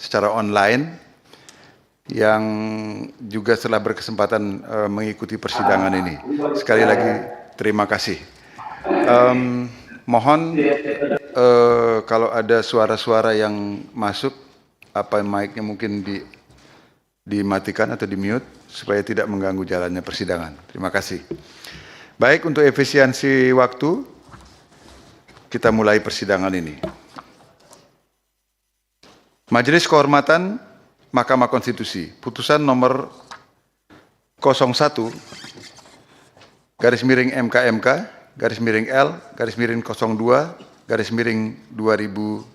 secara online yang juga telah berkesempatan mengikuti persidangan ini. Sekali lagi terima kasih. Mohon kalau ada suara-suara yang masuk, mic-nya mungkin dimatikan atau di-mute supaya tidak mengganggu jalannya persidangan. Terima kasih. Baik, untuk efisiensi waktu, kita mulai persidangan ini. Majelis Kehormatan Mahkamah Konstitusi, putusan nomor 01 garis miring MKMK garis miring L garis miring 02 garis miring 2026.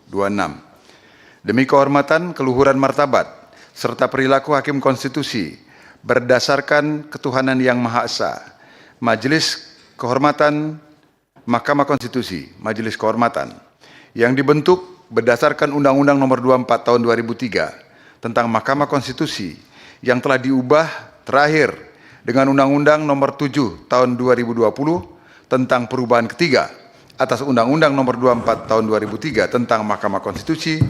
Demi kehormatan, keluhuran martabat serta perilaku hakim konstitusi berdasarkan ketuhanan yang Maha Esa, Majelis Kehormatan Mahkamah Konstitusi, Majelis Kehormatan yang dibentuk berdasarkan Undang-Undang Nomor 24 Tahun 2003 tentang Mahkamah Konstitusi yang telah diubah terakhir dengan Undang-Undang Nomor 7 Tahun 2020 tentang perubahan ketiga atas Undang-Undang Nomor 24 Tahun 2003 tentang Mahkamah Konstitusi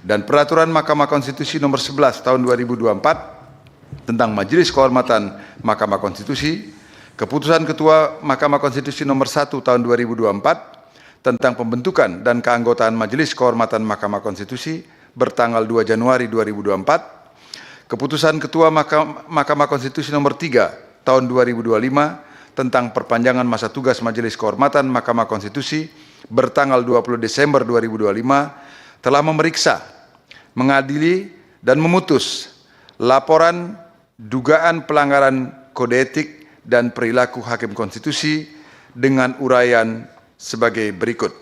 dan Peraturan Mahkamah Konstitusi Nomor 11 Tahun 2024 tentang Majelis Kehormatan Mahkamah Konstitusi, Keputusan Ketua Mahkamah Konstitusi Nomor 1 Tahun 2024 tentang pembentukan dan keanggotaan Majelis Kehormatan Mahkamah Konstitusi bertanggal 2 Januari 2024, Keputusan Ketua Mahkamah Konstitusi Nomor 3 Tahun 2025 tentang perpanjangan masa tugas Majelis Kehormatan Mahkamah Konstitusi bertanggal 20 Desember 2025 telah memeriksa, mengadili, dan memutus laporan dugaan pelanggaran kode etik dan perilaku hakim konstitusi dengan uraian sebagai berikut.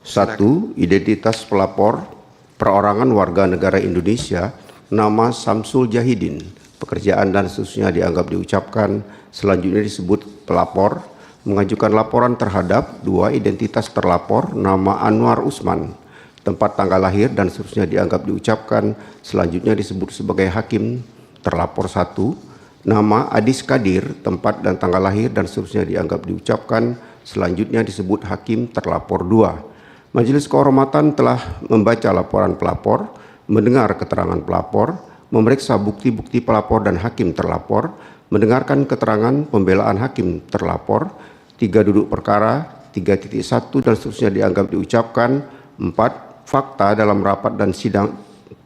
1. Identitas pelapor, perorangan warga negara Indonesia, nama Samsul Jahidin, pekerjaan dan seterusnya dianggap diucapkan, selanjutnya disebut pelapor, mengajukan laporan terhadap 2. Identitas terlapor, nama Anwar Usman, tempat tanggal lahir dan seterusnya dianggap diucapkan, selanjutnya disebut sebagai hakim terlapor 1. Nama Adis Kadir, tempat dan tanggal lahir dan seterusnya dianggap diucapkan, selanjutnya disebut hakim terlapor 2. Majelis Kehormatan telah membaca laporan pelapor, mendengar keterangan pelapor, memeriksa bukti-bukti pelapor dan hakim terlapor, mendengarkan keterangan pembelaan hakim terlapor, 3. Duduk perkara, 3.1 dan seterusnya dianggap diucapkan, 4. Fakta dalam rapat dan sidang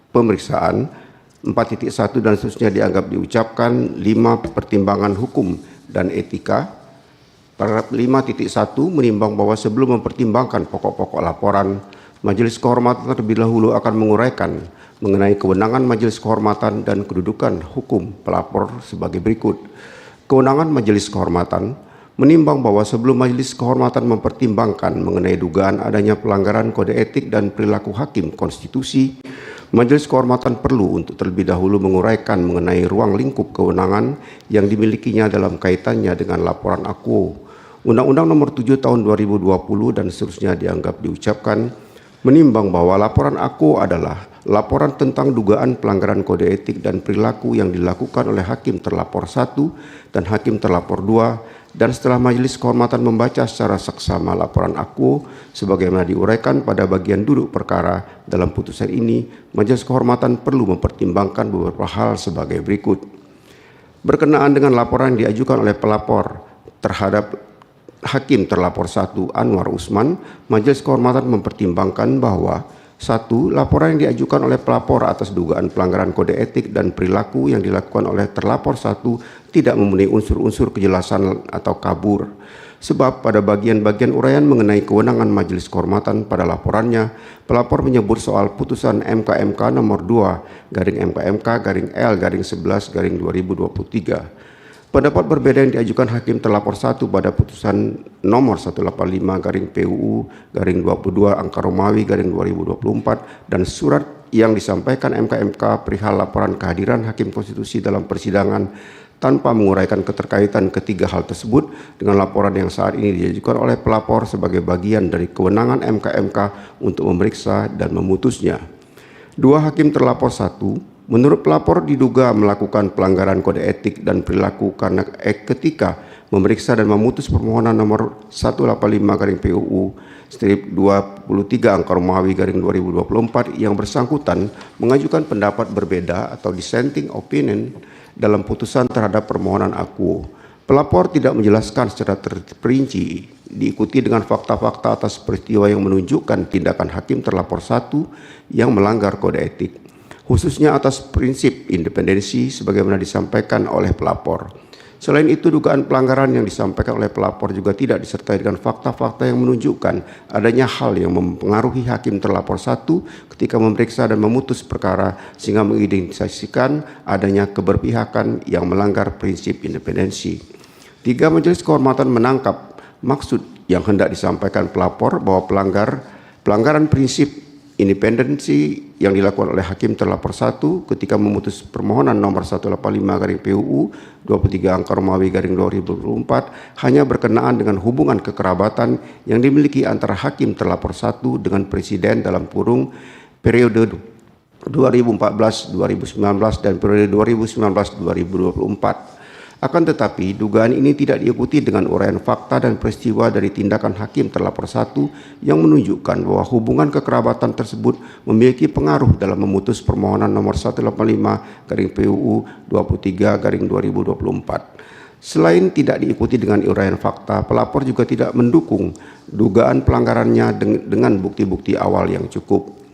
pemeriksaan, 4.1 dan seterusnya dianggap diucapkan, 5. Pertimbangan hukum dan etika. Paragraf 5.1 menimbang bahwa sebelum mempertimbangkan pokok-pokok laporan, Majelis Kehormatan terlebih dahulu akan menguraikan mengenai kewenangan Majelis Kehormatan dan kedudukan hukum pelapor sebagai berikut. Kewenangan Majelis Kehormatan menimbang bahwa sebelum Majelis Kehormatan mempertimbangkan mengenai dugaan adanya pelanggaran kode etik dan perilaku hakim konstitusi, Majelis Kehormatan perlu untuk terlebih dahulu menguraikan mengenai ruang lingkup kewenangan yang dimilikinya dalam kaitannya dengan laporan akuo. Undang-Undang Nomor 7 Tahun 2020 dan seterusnya dianggap diucapkan, menimbang bahwa laporan akuo adalah laporan tentang dugaan pelanggaran kode etik dan perilaku yang dilakukan oleh hakim terlapor 1 dan hakim terlapor 2, dan setelah Majelis Kehormatan membaca secara seksama laporan akuo sebagaimana diuraikan pada bagian duduk perkara dalam putusan ini, Majelis Kehormatan perlu mempertimbangkan beberapa hal sebagai berikut. Berkenaan dengan laporan yang diajukan oleh pelapor terhadap hakim terlapor 1 Anwar Usman, Majelis Kehormatan mempertimbangkan bahwa 1. Laporan yang diajukan oleh pelapor atas dugaan pelanggaran kode etik dan perilaku yang dilakukan oleh terlapor 1 tidak memenuhi unsur-unsur kejelasan atau kabur. Sebab pada bagian-bagian uraian mengenai kewenangan Majelis Kehormatan pada laporannya, pelapor menyebut soal putusan MKMK nomor 2/MKMK/L/11/2023. Pendapat berbeda yang diajukan hakim terlapor 1 pada putusan nomor 185/PUU/22/Romawi/2024 dan surat yang disampaikan MKMK perihal laporan kehadiran hakim konstitusi dalam persidangan tanpa menguraikan keterkaitan ketiga hal tersebut dengan laporan yang saat ini diajukan oleh pelapor sebagai bagian dari kewenangan MKMK untuk memeriksa dan memutusnya. 2. Hakim terlapor 1 menurut pelapor diduga melakukan pelanggaran kode etik dan perilaku karena ketika memeriksa dan memutus permohonan nomor 185/PUU strip 23 angka Romawi garing 2024 yang bersangkutan mengajukan pendapat berbeda atau dissenting opinion dalam putusan terhadap permohonan akuo. Pelapor tidak menjelaskan secara terperinci, diikuti dengan fakta-fakta atas peristiwa yang menunjukkan tindakan hakim terlapor 1 yang melanggar kode etik, khususnya atas prinsip independensi sebagaimana disampaikan oleh pelapor. Selain itu, dugaan pelanggaran yang disampaikan oleh pelapor juga tidak disertai dengan fakta-fakta yang menunjukkan adanya hal yang mempengaruhi hakim terlapor 1 ketika memeriksa dan memutus perkara sehingga mengidentifikasikan adanya keberpihakan yang melanggar prinsip independensi. 3. Majelis Kehormatan menangkap maksud yang hendak disampaikan pelapor bahwa pelanggaran prinsip independensi yang dilakukan oleh hakim terlapor 1 ketika memutus permohonan nomor 185/PUU 23 angka Romawi garing 2024 hanya berkenaan dengan hubungan kekerabatan yang dimiliki antara hakim terlapor 1 dengan presiden dalam kurung periode 2014-2019 dan periode 2019-2024. Akan tetapi, dugaan ini tidak diikuti dengan uraian fakta dan peristiwa dari tindakan hakim terlapor 1 yang menunjukkan bahwa hubungan kekerabatan tersebut memiliki pengaruh dalam memutus permohonan nomor 185/PUU 23/2024. Selain tidak diikuti dengan uraian fakta, pelapor juga tidak mendukung dugaan pelanggarannya dengan bukti-bukti awal yang cukup.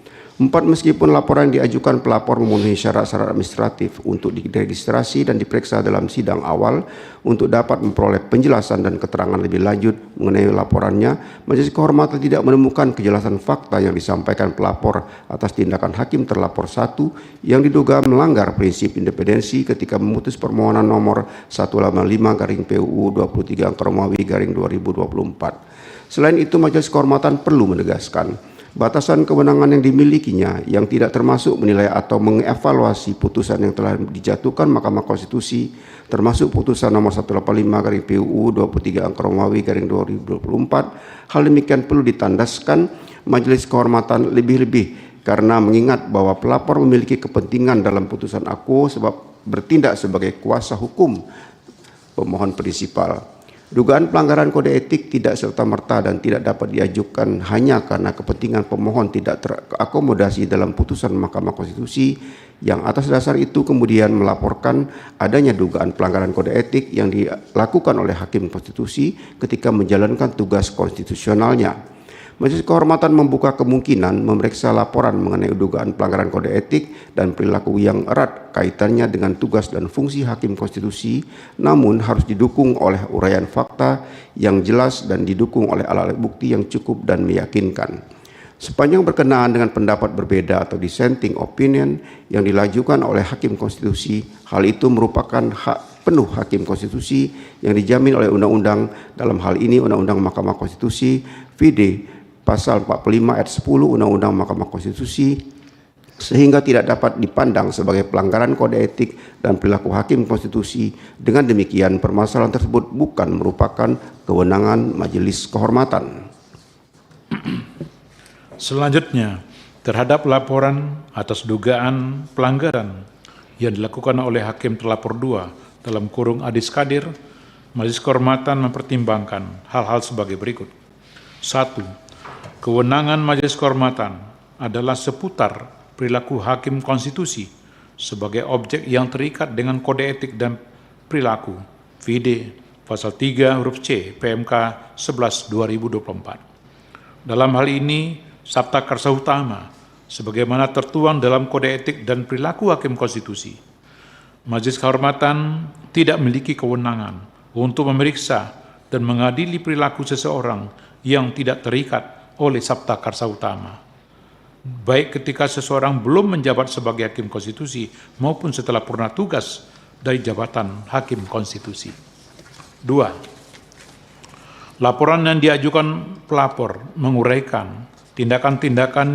4. Meskipun laporan yang diajukan pelapor memenuhi syarat-syarat administratif untuk diregistrasi dan diperiksa dalam sidang awal untuk dapat memperoleh penjelasan dan keterangan lebih lanjut mengenai laporannya, Majelis Kehormatan tidak menemukan kejelasan fakta yang disampaikan pelapor atas tindakan hakim terlapor 1 yang diduga melanggar prinsip independensi ketika memutus permohonan nomor 185/PUU 23 angka Romawi garing 2024. Selain itu, Majelis Kehormatan perlu menegaskan batasan kewenangan yang dimilikinya yang tidak termasuk menilai atau mengevaluasi putusan yang telah dijatuhkan Mahkamah Konstitusi termasuk putusan nomor 185/PUU 23 angka Romawi garing 2024. Hal demikian perlu ditandaskan Majelis Kehormatan lebih-lebih karena mengingat bahwa pelapor memiliki kepentingan dalam putusan akuo sebab bertindak sebagai kuasa hukum pemohon prinsipal. Dugaan pelanggaran kode etik tidak serta-merta dan tidak dapat diajukan hanya karena kepentingan pemohon tidak terakomodasi dalam putusan Mahkamah Konstitusi yang atas dasar itu kemudian melaporkan adanya dugaan pelanggaran kode etik yang dilakukan oleh Hakim Konstitusi ketika menjalankan tugas konstitusionalnya. Majelis Kehormatan membuka kemungkinan memeriksa laporan mengenai dugaan pelanggaran kode etik dan perilaku yang erat kaitannya dengan tugas dan fungsi Hakim Konstitusi, namun harus didukung oleh uraian fakta yang jelas dan didukung oleh alat bukti yang cukup dan meyakinkan. Sepanjang berkenaan dengan pendapat berbeda atau dissenting opinion yang dilajukan oleh Hakim Konstitusi, hal itu merupakan hak penuh Hakim Konstitusi yang dijamin oleh undang-undang, dalam hal ini Undang-Undang Mahkamah Konstitusi, VD Pasal 45 ayat 10 Undang-Undang Mahkamah Konstitusi, sehingga tidak dapat dipandang sebagai pelanggaran kode etik dan perilaku Hakim Konstitusi. Dengan demikian, permasalahan tersebut bukan merupakan kewenangan Majelis Kehormatan. Selanjutnya, terhadap laporan atas dugaan pelanggaran yang dilakukan oleh Hakim terlapor 2 dalam kurung Adis Kadir, Majelis Kehormatan mempertimbangkan hal-hal sebagai berikut. 1. Kewenangan Majelis Kehormatan adalah seputar perilaku Hakim Konstitusi sebagai objek yang terikat dengan kode etik dan perilaku VD Pasal 3 huruf C PMK 11/2024. Dalam hal ini, Sabta Karsa Utama sebagaimana tertuang dalam kode etik dan perilaku Hakim Konstitusi. Majelis Kehormatan tidak memiliki kewenangan untuk memeriksa dan mengadili perilaku seseorang yang tidak terikat oleh Sabta Karsa Utama, baik ketika seseorang belum menjabat sebagai Hakim Konstitusi maupun setelah purna tugas dari jabatan Hakim Konstitusi. 2. Laporan yang diajukan pelapor menguraikan tindakan-tindakan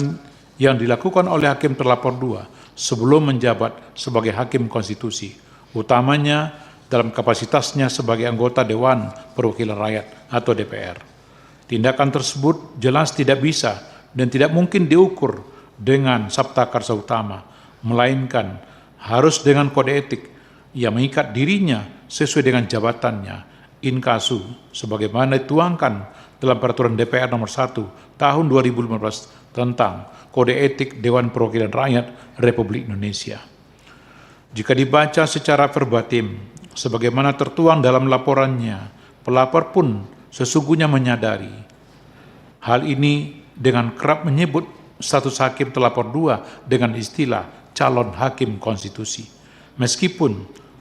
yang dilakukan oleh Hakim terlapor 2 sebelum menjabat sebagai Hakim Konstitusi, utamanya dalam kapasitasnya sebagai anggota Dewan Perwakilan Rakyat atau DPR. Tindakan tersebut jelas tidak bisa dan tidak mungkin diukur dengan Sabta Karsa Utama, melainkan harus dengan kode etik yang mengikat dirinya sesuai dengan jabatannya. inkasu sebagaimana dituangkan dalam Peraturan DPR Nomor 1 Tahun 2015 tentang Kode Etik Dewan Perwakilan Rakyat Republik Indonesia. Jika dibaca secara verbatim, sebagaimana tertuang dalam laporannya, pelapor pun sesungguhnya menyadari hal ini dengan kerap menyebut status hakim terlapor 2 dengan istilah calon hakim konstitusi. Meskipun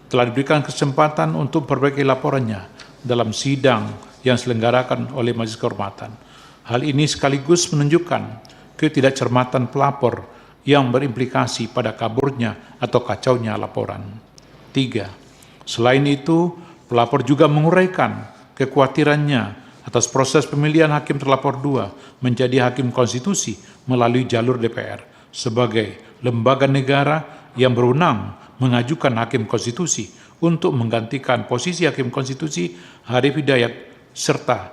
telah diberikan kesempatan untuk perbaiki laporannya dalam sidang yang diselenggarakan oleh Majelis Kehormatan. Hal ini sekaligus menunjukkan ketidakcermatan pelapor yang berimplikasi pada kaburnya atau kacaunya laporan. 3. Selain itu, pelapor juga menguraikan kekhawatirannya atas proses pemilihan hakim terlapor 2 menjadi hakim konstitusi melalui jalur DPR sebagai lembaga negara yang berwenang mengajukan hakim konstitusi untuk menggantikan posisi hakim konstitusi Arif Hidayat serta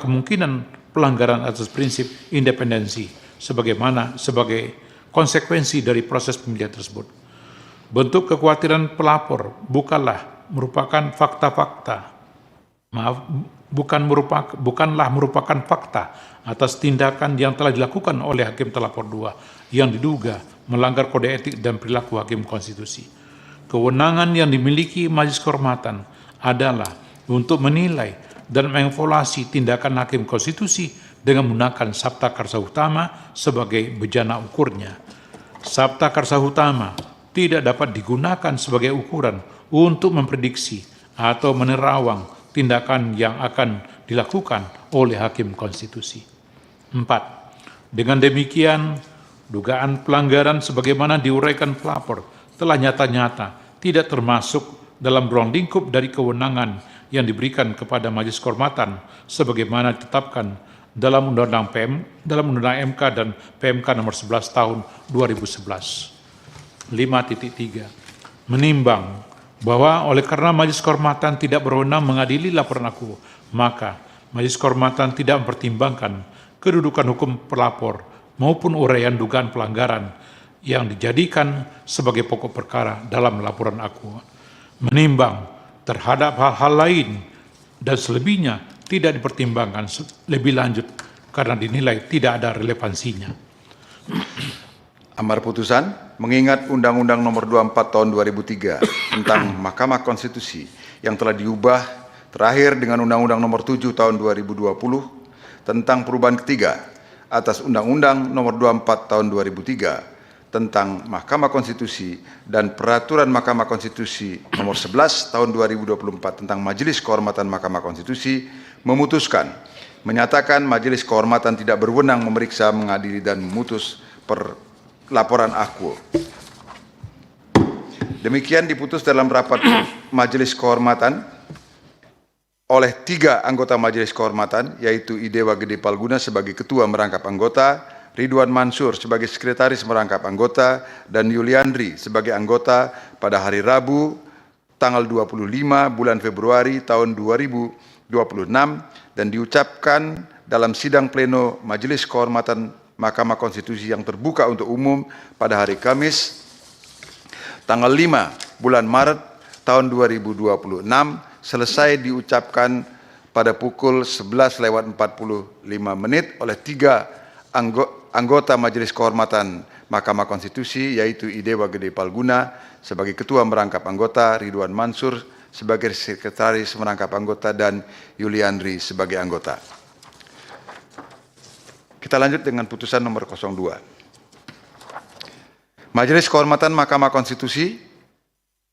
kemungkinan pelanggaran atas prinsip independensi sebagai konsekuensi dari proses pemilihan tersebut. Bentuk kekhawatiran pelapor bukanlah merupakan fakta atas tindakan yang telah dilakukan oleh hakim terlapor 2 yang diduga melanggar kode etik dan perilaku hakim konstitusi. Kewenangan yang dimiliki Majelis Kehormatan adalah untuk menilai dan mengevaluasi tindakan hakim konstitusi dengan menggunakan Sabta Karsa Utama sebagai bejana ukurnya. Sabta Karsa Utama tidak dapat digunakan sebagai ukuran untuk memprediksi atau menerawang tindakan yang akan dilakukan oleh hakim konstitusi. 4. Dengan demikian, dugaan pelanggaran sebagaimana diuraikan pelapor telah nyata-nyata tidak termasuk dalam ruang lingkup dari kewenangan yang diberikan kepada Majelis Kehormatan sebagaimana ditetapkan dalam Undang-Undang MK dan PMK nomor 11 tahun 2011. 5.3. Menimbang bahwa oleh karena Majelis Kehormatan tidak berwenang mengadili laporan aku, maka Majelis Kehormatan tidak mempertimbangkan kedudukan hukum pelapor maupun uraian dugaan pelanggaran yang dijadikan sebagai pokok perkara dalam laporan aku. Menimbang terhadap hal-hal lain dan selebihnya tidak dipertimbangkan lebih lanjut karena dinilai tidak ada relevansinya. Amar putusan, mengingat Undang-Undang Nomor 24 Tahun 2003 tentang Mahkamah Konstitusi yang telah diubah terakhir dengan Undang-Undang Nomor 7 Tahun 2020 tentang perubahan ketiga atas Undang-Undang Nomor 24 Tahun 2003 tentang Mahkamah Konstitusi dan Peraturan Mahkamah Konstitusi Nomor 11 Tahun 2024 tentang Majelis Kehormatan Mahkamah Konstitusi memutuskan, menyatakan Majelis Kehormatan tidak berwenang memeriksa, mengadili, dan memutus laporan aku. Demikian diputus dalam rapat Majelis Kehormatan oleh 3 anggota Majelis Kehormatan, yaitu Idewa Gede Palguna sebagai Ketua Merangkap Anggota, Ridwan Mansur sebagai Sekretaris Merangkap Anggota, dan Yuliandri sebagai anggota pada hari Rabu tanggal 25 bulan Februari tahun 2026 dan diucapkan dalam sidang pleno Majelis Kehormatan Mahkamah Konstitusi yang terbuka untuk umum pada hari Kamis tanggal 5 bulan Maret tahun 2026 selesai diucapkan pada pukul 11:45 oleh 3 anggota Majelis Kehormatan Mahkamah Konstitusi, yaitu Idewa Gede Palguna sebagai Ketua Merangkap Anggota, Ridwan Mansur sebagai Sekretaris Merangkap Anggota, dan Yuliandri sebagai anggota. Kita lanjut dengan putusan nomor 02. Majelis Kehormatan Mahkamah Konstitusi,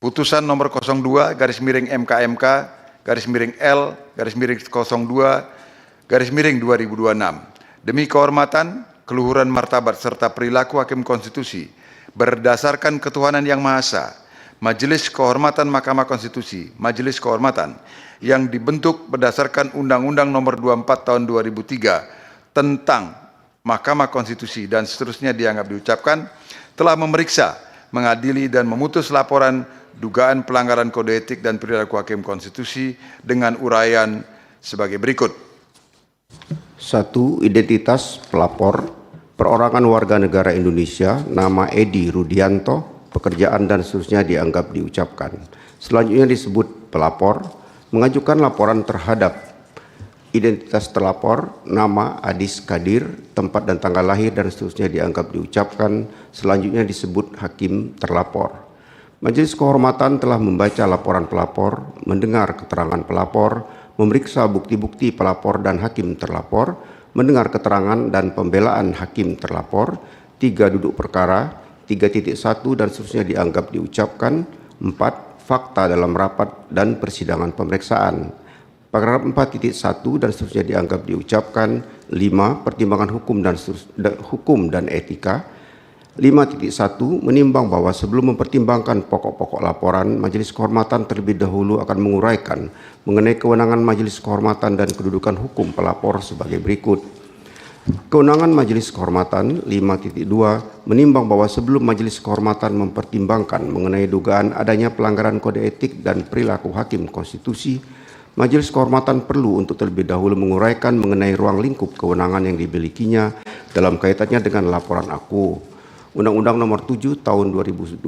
putusan nomor 02/L/L/02/2026. Demi kehormatan, keluhuran martabat serta perilaku hakim konstitusi berdasarkan ketuhanan yang Maha Esa, Majelis Kehormatan Mahkamah Konstitusi, Majelis Kehormatan yang dibentuk berdasarkan Undang-Undang Nomor 24 Tahun 2003 tentang Mahkamah Konstitusi dan seterusnya dianggap diucapkan, telah memeriksa, mengadili, dan memutus laporan dugaan pelanggaran kode etik dan perilaku hakim konstitusi dengan uraian sebagai berikut. 1. Identitas pelapor, perorangan warga negara Indonesia, nama Edi Rudianto, pekerjaan dan seterusnya dianggap diucapkan. Selanjutnya disebut pelapor, mengajukan laporan terhadap identitas terlapor, nama, Adis Kadir, tempat dan tanggal lahir dan seterusnya dianggap diucapkan, selanjutnya disebut hakim terlapor. Majelis Kehormatan telah membaca laporan pelapor, mendengar keterangan pelapor, memeriksa bukti-bukti pelapor dan hakim terlapor, mendengar keterangan dan pembelaan hakim terlapor, 3 duduk perkara, 3.1 dan seterusnya dianggap diucapkan, 4 fakta dalam rapat dan persidangan pemeriksaan. Paragraf 4.1 dan seterusnya dianggap diucapkan, 5 pertimbangan hukum dan etika, 5.1 menimbang bahwa sebelum mempertimbangkan pokok-pokok laporan, Majelis Kehormatan terlebih dahulu akan menguraikan mengenai kewenangan Majelis Kehormatan dan kedudukan hukum pelapor sebagai berikut. Kewenangan Majelis Kehormatan 5.2 menimbang bahwa sebelum Majelis Kehormatan mempertimbangkan mengenai dugaan adanya pelanggaran kode etik dan perilaku hakim konstitusi, Majelis Kehormatan perlu untuk terlebih dahulu menguraikan mengenai ruang lingkup kewenangan yang dimilikinya dalam kaitannya dengan laporan aku. Undang-Undang Nomor 7 Tahun 2020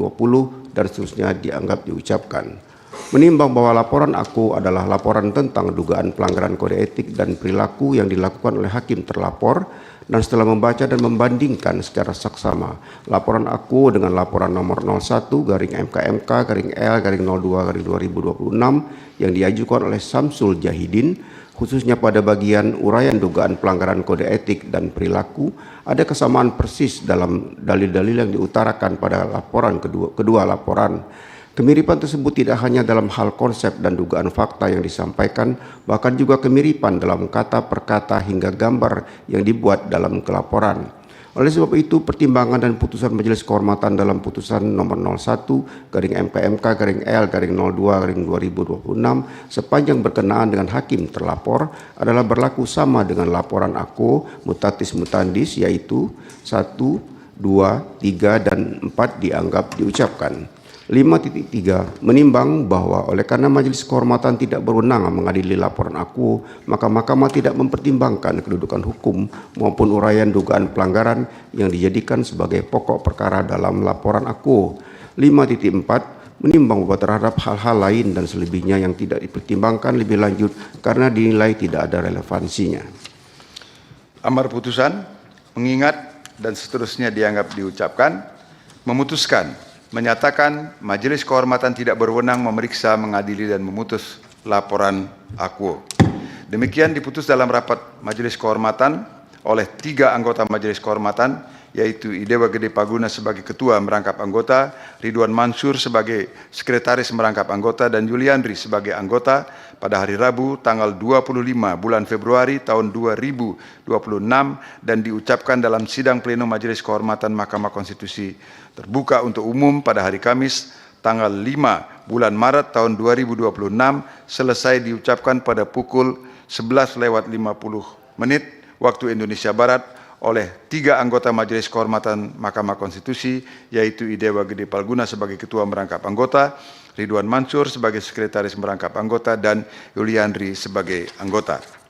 dan seterusnya dianggap diucapkan. Menimbang bahwa laporan aku adalah laporan tentang dugaan pelanggaran kode etik dan perilaku yang dilakukan oleh hakim terlapor, dan setelah membaca dan membandingkan secara saksama laporan aku dengan laporan nomor 01/MKMK/L/02/2026 yang diajukan oleh Samsul Jahidin, khususnya pada bagian uraian dugaan pelanggaran kode etik dan perilaku, ada kesamaan persis dalam dalil-dalil yang diutarakan pada laporan kedua laporan. Kemiripan tersebut tidak hanya dalam hal konsep dan dugaan fakta yang disampaikan, bahkan juga kemiripan dalam kata per kata hingga gambar yang dibuat dalam kelaporan. Oleh sebab itu, pertimbangan dan putusan Majelis Kehormatan dalam putusan nomor 01/MKMK/L/02/2026 sepanjang berkenaan dengan hakim terlapor adalah berlaku sama dengan laporan aku mutatis mutandis, yaitu 1, 2, 3, dan 4 dianggap diucapkan. 5.3 menimbang bahwa oleh karena Majelis Kehormatan tidak berwenang mengadili laporan aku, maka Mahkamah tidak mempertimbangkan kedudukan hukum maupun uraian dugaan pelanggaran yang dijadikan sebagai pokok perkara dalam laporan aku. 5.4 menimbang bahwa terhadap hal-hal lain dan selebihnya yang tidak dipertimbangkan lebih lanjut karena dinilai tidak ada relevansinya. Amar putusan, mengingat dan seterusnya dianggap diucapkan, memutuskan menyatakan Majelis Kehormatan tidak berwenang memeriksa, mengadili, dan memutus laporan aku. Demikian diputus dalam rapat Majelis Kehormatan oleh 3 anggota Majelis Kehormatan, yaitu Idewa Gede Paguna sebagai Ketua Merangkap Anggota, Ridwan Mansur sebagai Sekretaris Merangkap Anggota, dan Yuliandri sebagai anggota pada hari Rabu tanggal 25 bulan Februari tahun 2026 dan diucapkan dalam sidang pleno Majelis Kehormatan Mahkamah Konstitusi terbuka untuk umum pada hari Kamis tanggal 5 bulan Maret tahun 2026 selesai diucapkan pada pukul 11:50 waktu Indonesia Barat oleh 3 anggota Majelis Kehormatan Mahkamah Konstitusi, yaitu Idewa Gede Paguna sebagai Ketua Merangkap Anggota, Ridwan Mansur sebagai Sekretaris Merangkap Anggota, dan Yuliandri sebagai anggota.